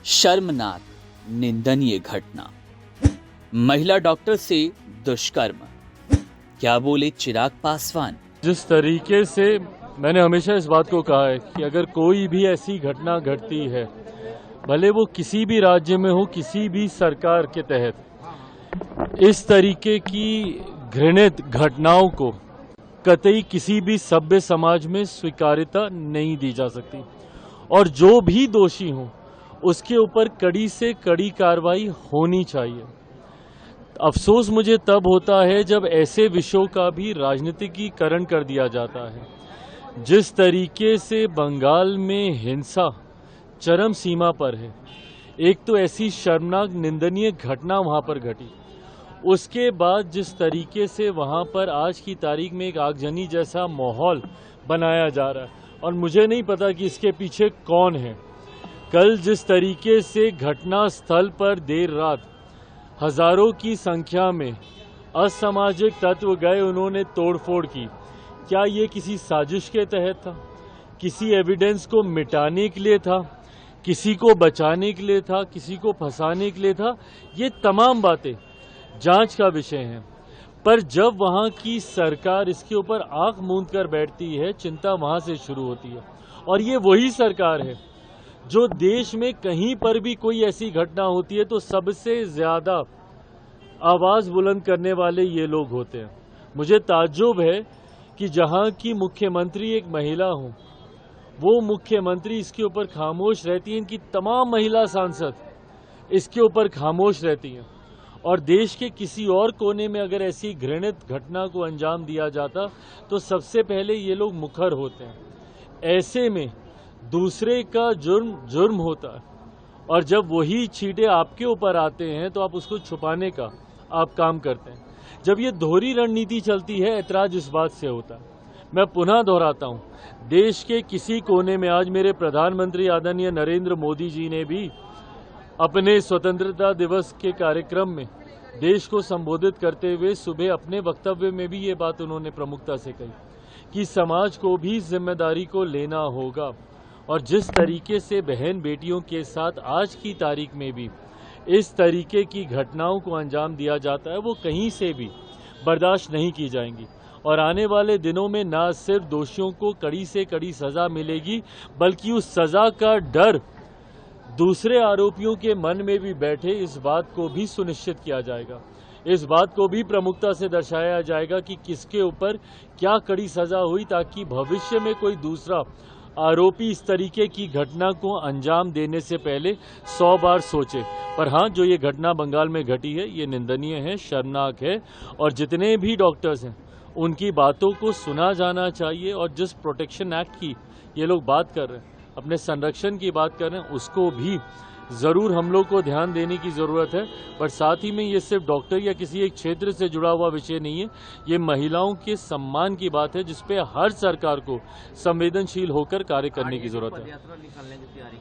शर्मनाक निंदनीय घटना, महिला डॉक्टर से दुष्कर्म। क्या बोले चिराग पासवान? जिस तरीके से मैंने हमेशा इस बात को कहा है कि अगर कोई भी ऐसी घटना घटती है, भले वो किसी भी राज्य में हो, किसी भी सरकार के तहत, इस तरीके की घृणित घटनाओं को कतई किसी भी सभ्य समाज में स्वीकार्यता नहीं दी जा सकती और जो भी दोषी हों उसके ऊपर कड़ी से कड़ी कार्रवाई होनी चाहिए। अफसोस मुझे तब होता है जब ऐसे विषयों का भी राजनीतिकीकरण कर दिया जाता है। जिस तरीके से बंगाल में हिंसा चरम सीमा पर है, एक तो ऐसी शर्मनाक निंदनीय घटना वहां पर घटी, उसके बाद जिस तरीके से वहां पर आज की तारीख में एक आगजनी जैसा माहौल बनाया जा रहा है और मुझे नहीं पता कि इसके पीछे कौन है। कल जिस तरीके से घटना स्थल पर देर रात हजारों की संख्या में असामाजिक तत्व गए, उन्होंने तोड़फोड़ की, क्या ये किसी साजिश के तहत था? किसी एविडेंस को मिटाने के लिए था? किसी को बचाने के लिए था? किसी को फंसाने के लिए था? ये तमाम बातें जांच का विषय हैं। पर जब वहां की सरकार इसके ऊपर आंख मूंद कर बैठती है, चिंता वहां से शुरू होती है। और ये वही सरकार है जो देश में कहीं पर भी कोई ऐसी घटना होती है तो सबसे ज्यादा आवाज बुलंद करने वाले ये लोग होते हैं। मुझे ताज्जुब है कि जहां की मुख्यमंत्री एक महिला हो, वो मुख्यमंत्री इसके ऊपर खामोश रहती है। इनकी तमाम महिला सांसद इसके ऊपर खामोश रहती हैं और देश के किसी और कोने में अगर ऐसी घृणित घटना को अंजाम दिया जाता तो सबसे पहले ये लोग मुखर होते हैं। ऐसे में दूसरे का जुर्म होता है और जब वही छींटे आपके ऊपर आते हैं तो आप उसको छुपाने का आप काम करते हैं। जब ये दोहरी रणनीति चलती है, ऐतराज इस बात से होता है। मैं पुनः दोहराता हूं, देश के किसी कोने में आज मेरे प्रधानमंत्री आदरणीय नरेंद्र मोदी जी ने भी अपने स्वतंत्रता दिवस के कार्यक्रम में देश को संबोधित करते हुए सुबह अपने वक्तव्य में भी ये बात उन्होंने प्रमुखता से कही कि समाज को भी जिम्मेदारी को लेना होगा। और जिस तरीके से बहन बेटियों के साथ आज की तारीख में भी इस तरीके की घटनाओं को अंजाम दिया जाता है, वो कहीं से भी बर्दाश्त नहीं की जाएंगी। और आने वाले दिनों में न सिर्फ दोषियों को कड़ी से कड़ी सजा मिलेगी, बल्कि उस सजा का डर दूसरे आरोपियों के मन में भी बैठे, इस बात को भी सुनिश्चित किया जाएगा। इस बात को भी प्रमुखता से दर्शाया जाएगा कि किसके ऊपर क्या कड़ी सजा हुई, ताकि भविष्य में कोई दूसरा आरोपी इस तरीके की घटना को अंजाम देने से पहले 100 बार सोचे। पर हाँ, जो ये घटना बंगाल में घटी है, ये निंदनीय है, शर्मनाक है और जितने भी डॉक्टर्स हैं उनकी बातों को सुना जाना चाहिए। और जिस प्रोटेक्शन एक्ट की ये लोग बात कर रहे हैं, अपने संरक्षण की बात कर रहे हैं, उसको भी ज़रूर हम लोग को ध्यान देने की ज़रूरत है। पर साथ ही में ये सिर्फ डॉक्टर या किसी एक क्षेत्र से जुड़ा हुआ विषय नहीं है, ये महिलाओं के सम्मान की बात है, जिस पे हर सरकार को संवेदनशील होकर कार्य करने की ज़रूरत है।